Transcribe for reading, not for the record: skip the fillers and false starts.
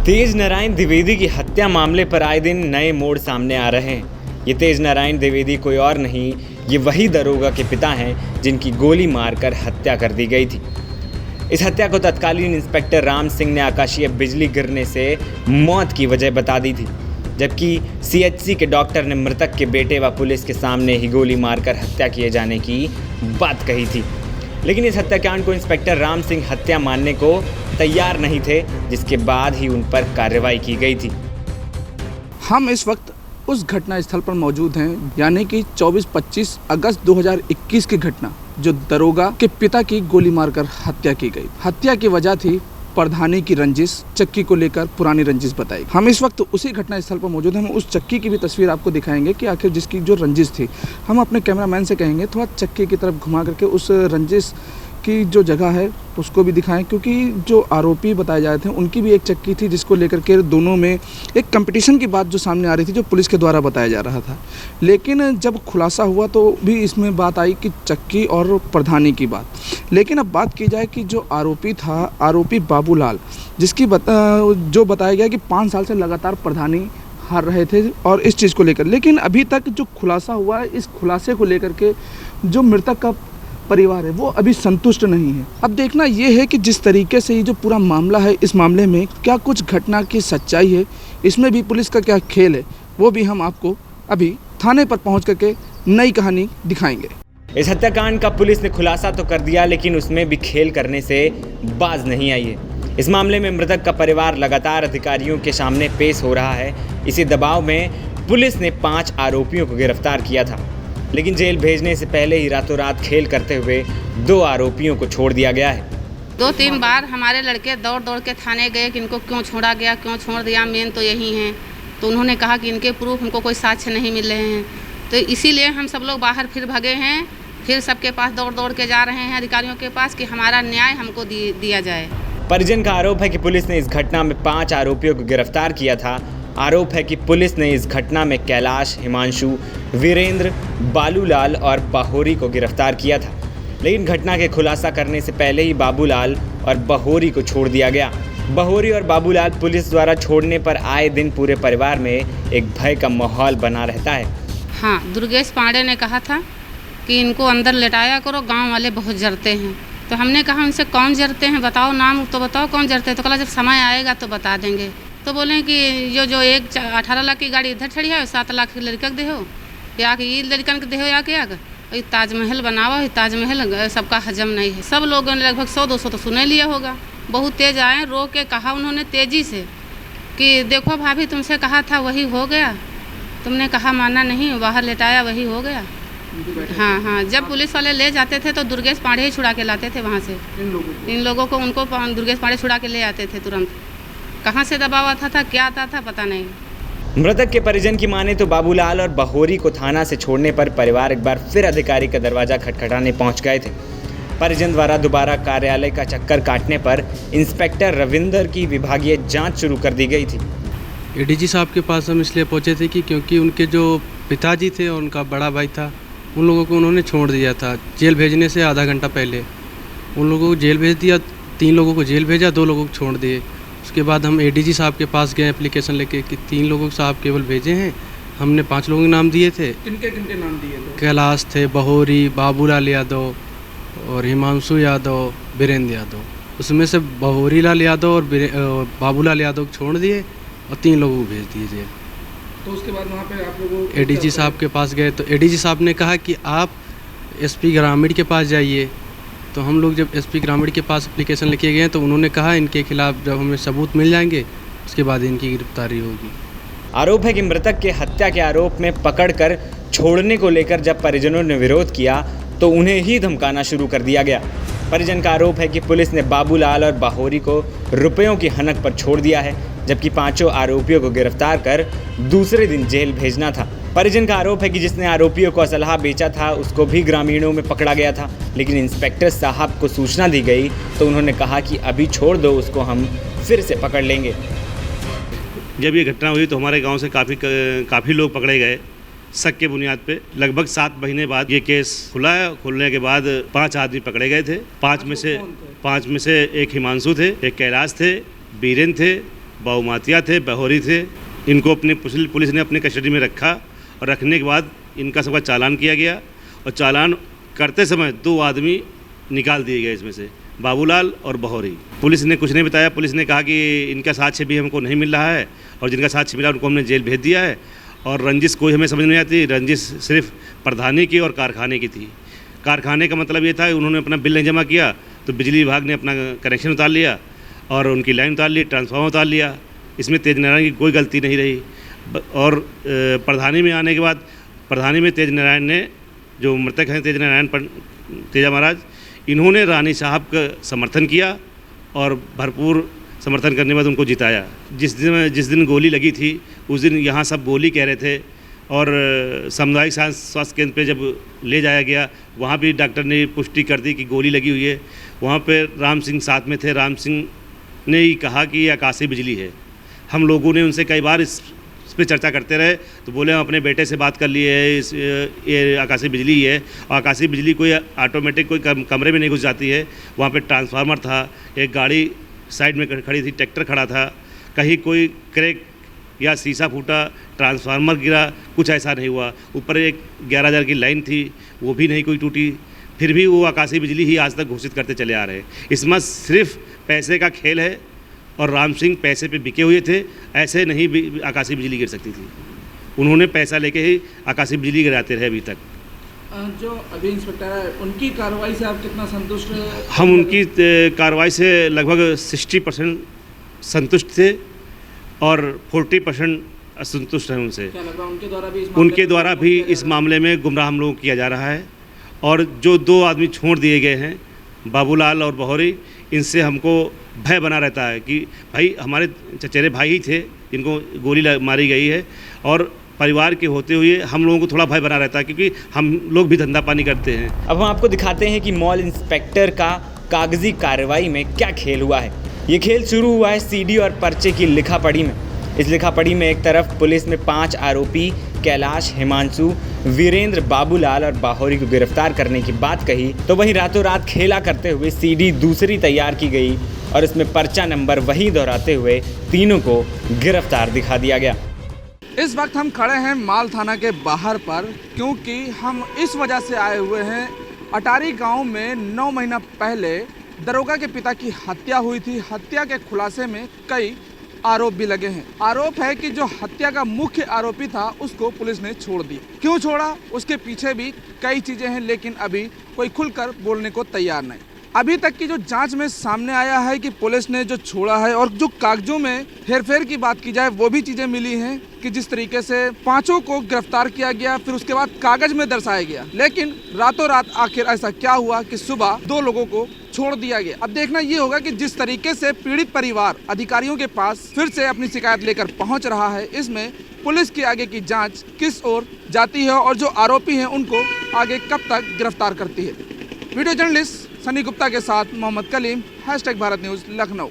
तेज नारायण द्विवेदी की हत्या मामले पर आए दिन नए मोड़ सामने आ रहे हैं। ये तेज नारायण द्विवेदी कोई और नहीं, ये वही दरोगा के पिता हैं जिनकी गोली मारकर हत्या कर दी गई थी। इस हत्या को तत्कालीन इंस्पेक्टर राम सिंह ने आकाशीय बिजली गिरने से मौत की वजह बता दी थी, जबकि सीएचसी के डॉक्टर ने मृतक के बेटे व पुलिस के सामने ही गोली मारकर हत्या किए जाने की बात कही थी। लेकिन इस हत्याकांड को इंस्पेक्टर राम सिंह हत्या मानने को तैयार नहीं थे, जिसके बाद ही उन पर कार्रवाई की गई थी। हम इस वक्त उस घटना स्थल पर मौजूद हैं, यानी कि 24-25 अगस्त 2021 की घटना, जो दरोगा के पिता की गोली मारकर हत्या की गई। हत्या की वजह थी प्रधानी की रंजिश, चक्की को लेकर पुरानी रंजिश बताई। हम इस वक्त उसी घटना स्थल पर मौजूद हैं। हम उस चक्की की भी तस्वीर आपको दिखाएंगे कि आखिर जिसकी जो रंजिश थी। हम अपने कैमरामैन से कहेंगे थोड़ा चक्की की तरफ घुमा करके उस रंजिश की जो जगह है उसको भी दिखाएं, क्योंकि जो आरोपी बताए जा रहे थे उनकी भी एक चक्की थी जिसको लेकर के दोनों में एक कंपटीशन की बात जो सामने आ रही थी, जो पुलिस के द्वारा बताया जा रहा था। लेकिन जब खुलासा हुआ तो भी इसमें बात आई कि चक्की और प्रधानी की बात। लेकिन अब बात की जाए कि जो आरोपी था, आरोपी बाबूलाल, जिसकी जो बताया गया कि 5 साल से लगातार प्रधानी हार रहे थे और इस चीज़ को लेकर। लेकिन अभी तक जो खुलासा हुआ है, इस खुलासे को लेकर के जो मृतक का परिवार है वो अभी संतुष्ट नहीं है। अब देखना ये है कि जिस तरीके से ये जो पूरा मामला है, इस मामले में क्या कुछ घटना की सच्चाई है, इसमें भी पुलिस का क्या खेल है, वो भी हम आपको अभी थाने पर पहुंच करके नई कहानी दिखाएंगे। इस हत्याकांड का पुलिस ने खुलासा तो कर दिया, लेकिन उसमें भी खेल करने से बाज नहीं आई है। इस मामले में मृतक का परिवार लगातार अधिकारियों के सामने पेश हो रहा है। इसी दबाव में पुलिस ने 5 आरोपियों को गिरफ्तार किया था, लेकिन जेल भेजने से पहले ही रातों रात खेल करते हुए 2 आरोपियों को छोड़ दिया गया है। 2-3 बार हमारे लड़के दौड़ दौड़ के थाने गए कि इनको क्यों छोड़ा गया, क्यों छोड़ दिया, मेन तो यही है। तो उन्होंने कहा कि इनके प्रूफ हमको कोई साक्ष्य नहीं मिल रहे हैं, तो इसीलिए हम सब लोग बाहर फिर भगे हैं। फिर सबके पास दौड़ दौड़ के जा रहे हैं अधिकारियों के पास कि हमारा न्याय हमको दिया जाए। परिजन का आरोप है कि पुलिस ने इस घटना में 5 आरोपियों को गिरफ्तार किया था। आरोप है कि पुलिस ने इस घटना में कैलाश, हिमांशु, वीरेंद्र, बालूलाल और बहोरी को गिरफ्तार किया था, लेकिन घटना के खुलासा करने से पहले ही बाबूलाल और बहोरी को छोड़ दिया गया। बहोरी और बाबूलाल पुलिस द्वारा छोड़ने पर आए दिन पूरे परिवार में एक भय का माहौल बना रहता है। हाँ, दुर्गेश पांडे ने कहा था कि इनको अंदर लेटाया करो, गाँव वाले बहुत जरते हैं। तो हमने कहा उनसे कौन जरते हैं, बताओ नाम तो बताओ कौन जरते हैं। तो कहा जब समय आएगा तो बता देंगे। तो बोले कि जो एक 18 लाख की गाड़ी इधर चढ़ी है, 7 लाख की लड़का के देहो, या कि ये लड़कन के देहो, या कि आगे ताजमहल बनावा, ताजमहल सबका हजम नहीं है। सब लोगों ने लगभग 100-200 तो सुने लिया होगा। बहुत तेज आए, रो के कहा उन्होंने तेज़ी से कि देखो भाभी, तुमसे कहा था वही हो गया, तुमने कहा माना नहीं, बाहर लेटाया वही हो गया। हाँ, जब पुलिस वाले ले जाते थे तो दुर्गेश पांडे ही छुड़ा के लाते थे वहाँ से इन लोगों को। उनको दुर्गेश पांडे छुड़ा के ले आते थे तुरंत। कहाँ से दबाव आता था, क्या आता था, पता नहीं। मृतक के परिजन की माने तो बाबूलाल और बहोरी को थाना से छोड़ने पर परिवार एक बार फिर अधिकारी का दरवाजा खटखटाने पहुंच गए थे। परिजन द्वारा दोबारा कार्यालय का चक्कर काटने पर इंस्पेक्टर रविंदर की विभागीय जांच शुरू कर दी गई थी। एडीजी साहब के पास हम इसलिए पहुंचे थे कि क्योंकि उनके जो पिताजी थे और उनका बड़ा भाई था, उन लोगों को उन्होंने छोड़ दिया था। जेल भेजने से आधा घंटा पहले उन लोगों को जेल भेज दिया, 3 लोगों को जेल भेजा, 2 लोगों को छोड़ दिए। उसके बाद हम एडीजी साहब के पास गए एप्लीकेशन लेके कि 3 लोगों को साहब केवल भेजे हैं। हमने 5 लोगों के नाम दिए थे। किनके नाम दिए थे? कैलाश थे, बहोरी, बाबूलाल यादव और हिमांशु यादव, वीरेंद्र यादव। उसमें से बहोरी लाल यादव और बाबूलाल यादव को छोड़ दिए और 3 लोगों को भेज दिए जेल। तो उसके बाद वहाँ पे आप लोगों एडीजी साहब के पास गए तो एडीजी साहब ने कहा कि आप एसपी ग्रामीण के पास जाइए। तो हम लोग जब एसपी ग्रामीण के पास एप्लीकेशन लेके गए तो उन्होंने कहा इनके खिलाफ जब हमें सबूत मिल जाएंगे उसके बाद इनकी गिरफ्तारी होगी। आरोप है कि मृतक के हत्या के आरोप में पकड़कर छोड़ने को लेकर जब परिजनों ने विरोध किया तो उन्हें ही धमकाना शुरू कर दिया गया। परिजन का आरोप है कि पुलिस ने बाबूलाल और बहोरी को रुपयों की हनक पर छोड़ दिया है, जबकि 5 आरोपियों को गिरफ्तार कर दूसरे दिन जेल भेजना था। परिजन का आरोप है कि जिसने आरोपियों को असलहा बेचा था उसको भी ग्रामीणों में पकड़ा गया था, लेकिन इंस्पेक्टर साहब को सूचना दी गई तो उन्होंने कहा कि अभी छोड़ दो, उसको हम फिर से पकड़ लेंगे। जब ये घटना हुई तो हमारे गांव से काफ़ी लोग पकड़े गए शक के बुनियाद पे। लगभग 7 महीने बाद ये केस खुला है। खुलने के बाद 5 आदमी पकड़े गए थे। 5 में से एक हिमांशु थे, एक कैलाश थे, बीरेन थे, बाऊमातिया थे, बहोरी थे। इनको अपने पुलिस ने अपने कस्टडी में रखा और रखने के बाद इनका सबका चालान किया गया और चालान करते समय 2 आदमी निकाल दिए गए इसमें से, बाबूलाल और बहोरी। पुलिस ने कुछ नहीं बताया। पुलिस ने कहा कि इनका साक्ष्य भी हमको नहीं मिल रहा है और जिनका साक्ष्य मिला उनको हमने जेल भेज दिया है। और रंजिश कोई हमें समझ नहीं आती। रंजिश सिर्फ प्रधानी की और कारखाने की थी। कारखाने का मतलब ये था कि उन्होंने अपना बिल नहीं जमा किया तो बिजली विभाग ने अपना कनेक्शन उतार लिया और उनकी लाइन उतार ली, ट्रांसफार्मर उतार लिया। इसमें तेज नारायण की कोई गलती नहीं रही। और प्रधानी में आने के बाद प्रधानी में तेज नारायण ने, जो मृतक हैं तेज नारायण तेजा महाराज, इन्होंने रानी साहब का समर्थन किया और भरपूर समर्थन करने के बाद उनको जिताया। जिस दिन गोली लगी थी उस दिन यहाँ सब गोली कह रहे थे और सामुदायिक स्वास्थ्य केंद्र पे जब ले जाया गया वहाँ भी डॉक्टर ने पुष्टि कर दी कि गोली लगी हुई है। वहाँ पे राम सिंह साथ में थे। राम सिंह ने ही कहा कि ये आकाशीय बिजली है। हम लोगों ने उनसे कई बार इस पर चर्चा करते रहे तो बोले हम अपने बेटे से बात कर लिए है, ये आकाशीय बिजली है। और आकाशीय बिजली कोई ऑटोमेटिक कोई कमरे में नहीं घुस जाती है। वहाँ पे ट्रांसफार्मर था, एक गाड़ी साइड में खड़ी थी, ट्रैक्टर खड़ा था, कहीं कोई क्रैक या शीशा फूटा, ट्रांसफार्मर गिरा, कुछ ऐसा नहीं हुआ। ऊपर एक 11,000 की लाइन थी, वो भी नहीं कोई टूटी। फिर भी वो आकाशीय बिजली ही आज तक घोषित करते चले आ रहे हैं। इसमें सिर्फ पैसे का खेल है और राम सिंह पैसे पे बिके हुए थे। ऐसे नहीं आकाशीय बिजली गिर सकती थी। उन्होंने पैसा लेके ही आकाशीय बिजली गिराते रहे अभी तक। जो अभी इंस्पेक्टर है उनकी कार्रवाई से आप कितना संतुष्ट हैं? हम उनकी कार्रवाई से लगभग 60% संतुष्ट थे और 40% असंतुष्ट हैं उनसे। क्या लग रहा है उनके द्वारा भी इस मामले में गुमराह हम लोगों को किया जा रहा है। और जो 2 आदमी छोड़ दिए गए हैं, बाबूलाल और बहोरी, इनसे हमको भय बना रहता है कि भाई हमारे चचेरे भाई ही थे, इनको गोली मारी गई है। और परिवार के होते हुए हम लोगों को थोड़ा भय बना रहता है क्योंकि हम लोग भी धंधा पानी करते हैं। अब हम आपको दिखाते हैं कि मॉल इंस्पेक्टर का कागजी कार्रवाई में क्या खेल हुआ है। ये खेल शुरू हुआ है सीडी और पर्चे की लिखापढ़ी में। इस लिखापढ़ी में एक तरफ पुलिस ने 5 आरोपी कैलाश, हिमांशु, वीरेंद्र, बाबूलाल और बाहोरी को गिरफ्तार करने की बात कही, तो वहीं रातों रात खेला करते हुए सीडी दूसरी तैयार की गई और इसमें पर्चा नंबर वही दोहराते हुए तीनों को गिरफ्तार दिखा दिया गया। इस वक्त हम खड़े हैं माल थाना के बाहर पर, क्योंकि हम इस वजह से आए हुए हैं। अटारी गांव में 9 महीना पहले दरोगा के पिता की हत्या हुई थी। हत्या के खुलासे में कई आरोप भी लगे हैं। आरोप है कि जो हत्या का मुख्य आरोपी था उसको पुलिस ने छोड़ दिया। क्यों छोड़ा, उसके पीछे भी कई चीजें हैं, लेकिन अभी कोई खुलकर बोलने को तैयार नहीं। अभी तक की जो जांच में सामने आया है कि पुलिस ने जो छोड़ा है और जो कागजों में हेरफेर की बात की जाए वो भी चीजें मिली हैं कि जिस तरीके से 5 को गिरफ्तार किया गया, फिर उसके बाद कागज में दर्शाया गया, लेकिन रातों रात आखिर ऐसा क्या हुआ कि सुबह 2 लोगों को छोड़ दिया गया। अब देखना ये होगा कि जिस तरीके से पीड़ित परिवार अधिकारियों के पास फिर से अपनी शिकायत लेकर पहुंच रहा है, इसमें पुलिस की आगे की जांच किस ओर जाती है और जो आरोपी हैं उनको आगे कब तक गिरफ्तार करती है। वीडियो जर्नलिस्ट सनी गुप्ता के साथ मोहम्मद कलीम, #भारत न्यूज़ लखनऊ।